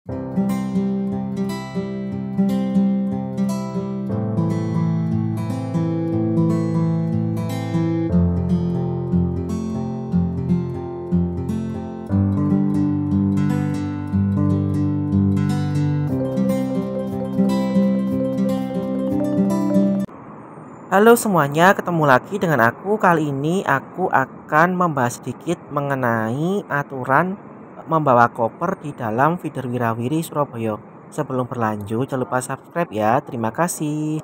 Halo semuanya, ketemu lagi dengan aku. Kali ini aku akan membahas sedikit mengenai aturan membawa koper di dalam feeder Wirawiri Surabaya. Sebelum berlanjut, jangan lupa subscribe ya. Terima kasih.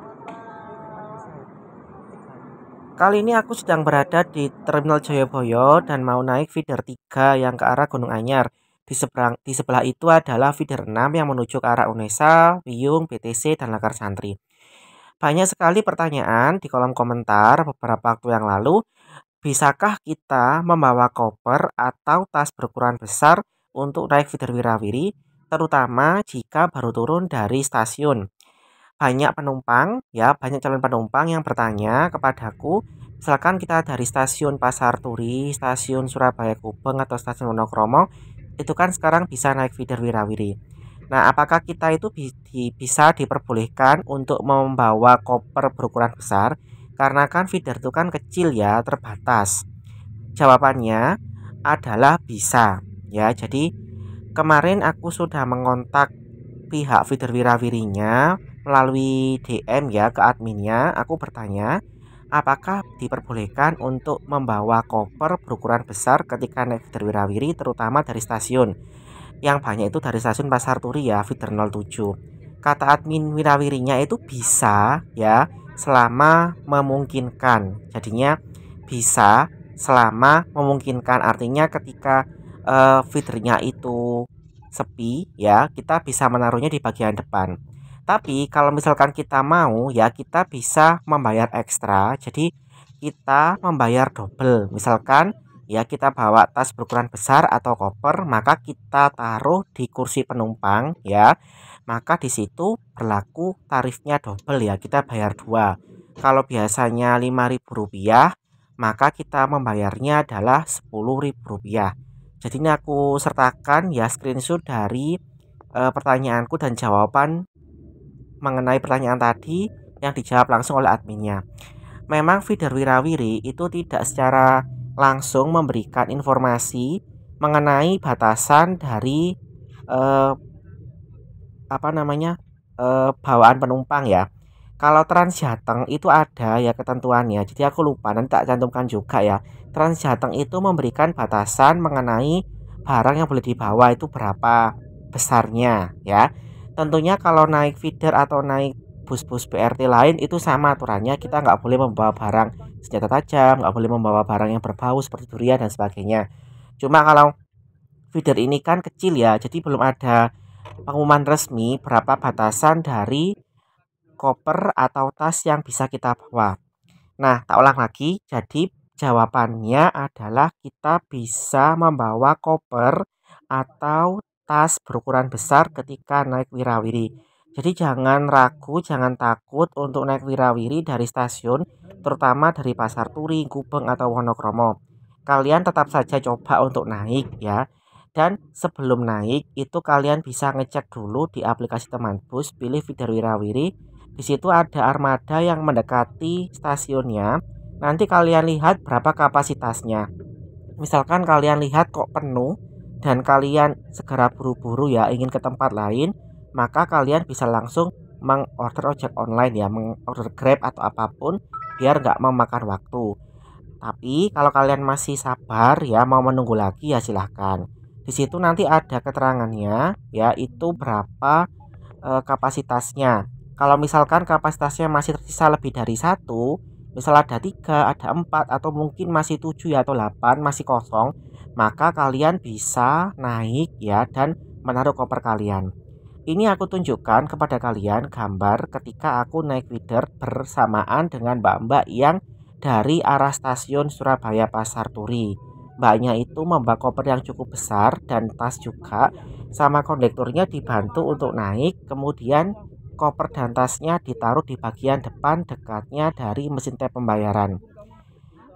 Kali ini aku sedang berada di Terminal Jayabaya dan mau naik feeder 3 yang ke arah Gunung Anyar. Di sebelah itu adalah feeder 6 yang menuju ke arah Unesa, Wiyung, BTC, dan Lakar Santri. Banyak sekali pertanyaan di kolom komentar beberapa waktu yang lalu. Bisakah kita membawa koper atau tas berukuran besar untuk naik feeder Wirawiri, terutama jika baru turun dari stasiun? Banyak calon penumpang yang bertanya kepadaku, misalkan kita dari stasiun Pasar Turi, stasiun Surabaya Gubeng atau stasiun Wonokromo, itu kan sekarang bisa naik feeder Wirawiri. Nah, apakah kita itu bisa diperbolehkan untuk membawa koper berukuran besar? Karena kan feeder itu kan kecil ya, terbatas. Jawabannya adalah bisa. Ya, jadi kemarin aku sudah mengontak pihak feeder Wirawirinya melalui DM ya ke adminnya. Aku bertanya, apakah diperbolehkan untuk membawa koper berukuran besar ketika naik feeder Wirawiri, terutama dari stasiun. Yang banyak itu dari stasiun Pasar Turi ya, feeder 07. Kata admin Wirawirinya itu bisa ya, selama memungkinkan. Jadinya bisa selama memungkinkan, artinya ketika feedernya itu sepi ya, kita bisa menaruhnya di bagian depan. Tapi kalau misalkan kita mau ya, kita bisa membayar ekstra. Jadi kita membayar double. Misalkan ya kita bawa tas berukuran besar atau koper, maka kita taruh di kursi penumpang ya. Maka di situ berlaku tarifnya double ya, kita bayar dua. Kalau biasanya Rp5.000, maka kita membayarnya adalah Rp10.000. Jadi ini aku sertakan ya screenshot dari pertanyaanku dan jawaban mengenai pertanyaan tadi yang dijawab langsung oleh adminnya. Memang feeder Wirawiri itu tidak secara langsung memberikan informasi mengenai batasan dari eh, bawaan penumpang ya. Kalau Transjateng itu ada ya ketentuannya. Jadi aku lupa, nanti tak cantumkan juga ya. Transjateng itu memberikan batasan mengenai barang yang boleh dibawa itu berapa besarnya ya. Tentunya kalau naik feeder atau naik bus-bus BRT lain itu sama aturannya. Kita nggak boleh membawa barang senjata tajam, nggak boleh membawa barang yang berbau seperti durian dan sebagainya. Cuma kalau feeder ini kan kecil ya, jadi belum ada pengumuman resmi berapa batasan dari koper atau tas yang bisa kita bawa. Nah, tak ulang lagi. Jadi jawabannya adalah kita bisa membawa koper atau tas berukuran besar ketika naik Wirawiri. Jadi jangan ragu, jangan takut untuk naik Wirawiri dari stasiun, terutama dari Pasar Turi, Gubeng atau Wonokromo. Kalian tetap saja coba untuk naik ya. Dan sebelum naik itu kalian bisa ngecek dulu di aplikasi teman bus, pilih feeder Wirawiri. Di situ ada armada yang mendekati stasiunnya. Nanti kalian lihat berapa kapasitasnya. Misalkan kalian lihat kok penuh dan kalian segera buru-buru ya ingin ke tempat lain, maka kalian bisa langsung mengorder ojek online ya, mengorder Grab atau apapun biar nggak memakan waktu. Tapi kalau kalian masih sabar ya mau menunggu lagi ya silahkan. Di situ nanti ada keterangannya ya itu berapa kapasitasnya. Kalau misalkan kapasitasnya masih tersisa lebih dari satu, misal ada 3, ada 4, atau mungkin masih 7 ya, atau 8 masih kosong, maka kalian bisa naik ya dan menaruh koper kalian. Ini aku tunjukkan kepada kalian gambar ketika aku naik feeder bersamaan dengan mbak-mbak yang dari arah stasiun Surabaya Pasar Turi. Mbaknya itu membawa koper yang cukup besar dan tas juga, sama kondekturnya dibantu untuk naik, kemudian koper dan tasnya ditaruh di bagian depan dekatnya dari mesin tap pembayaran.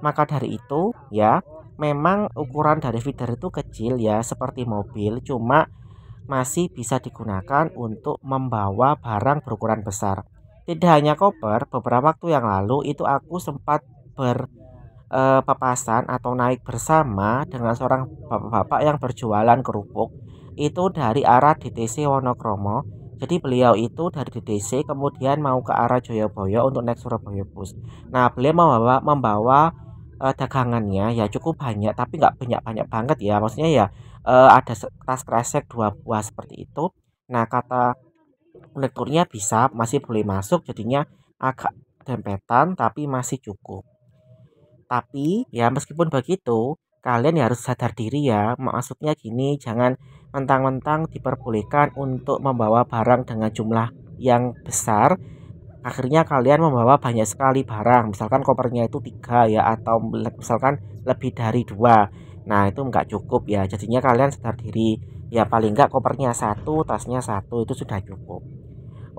Maka dari itu ya, memang ukuran dari feeder itu kecil ya seperti mobil, cuma masih bisa digunakan untuk membawa barang berukuran besar. Tidak hanya koper, beberapa waktu yang lalu itu aku sempat papasan atau naik bersama dengan seorang bapak-bapak yang berjualan kerupuk itu dari arah DTC Wonokromo. Jadi beliau itu dari DTC kemudian mau ke arah Joyoboyo untuk naik Surabaya Bus. Nah, beliau membawa dagangannya ya cukup banyak tapi nggak banyak-banyak banget ya. Maksudnya ya ada tas kresek 2 buah seperti itu. Nah, kata kondekturnya bisa masih boleh masuk jadinya agak dempetan tapi masih cukup. Tapi ya meskipun begitu, kalian ya harus sadar diri ya. Maksudnya gini, jangan mentang-mentang diperbolehkan untuk membawa barang dengan jumlah yang besar, akhirnya kalian membawa banyak sekali barang. Misalkan kopernya itu 3 ya atau misalkan lebih dari 2. Nah, itu nggak cukup ya. Jadinya kalian sadar diri. Ya paling nggak kopernya satu, tasnya satu itu sudah cukup.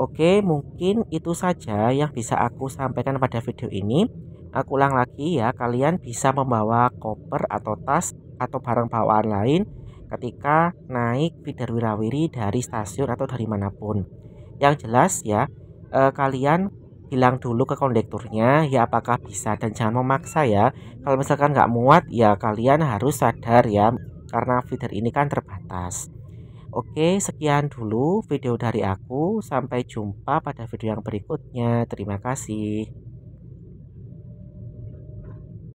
Oke, mungkin itu saja yang bisa aku sampaikan pada video ini. Aku ulang lagi ya, kalian bisa membawa koper atau tas atau barang bawaan lain ketika naik feeder wirawiri dari stasiun atau dari manapun. Yang jelas ya, kalian bilang dulu ke kondekturnya ya apakah bisa dan jangan memaksa ya. Kalau misalkan nggak muat ya kalian harus sadar ya karena feeder ini kan terbatas. Oke, sekian dulu video dari aku. Sampai jumpa pada video yang berikutnya. Terima kasih.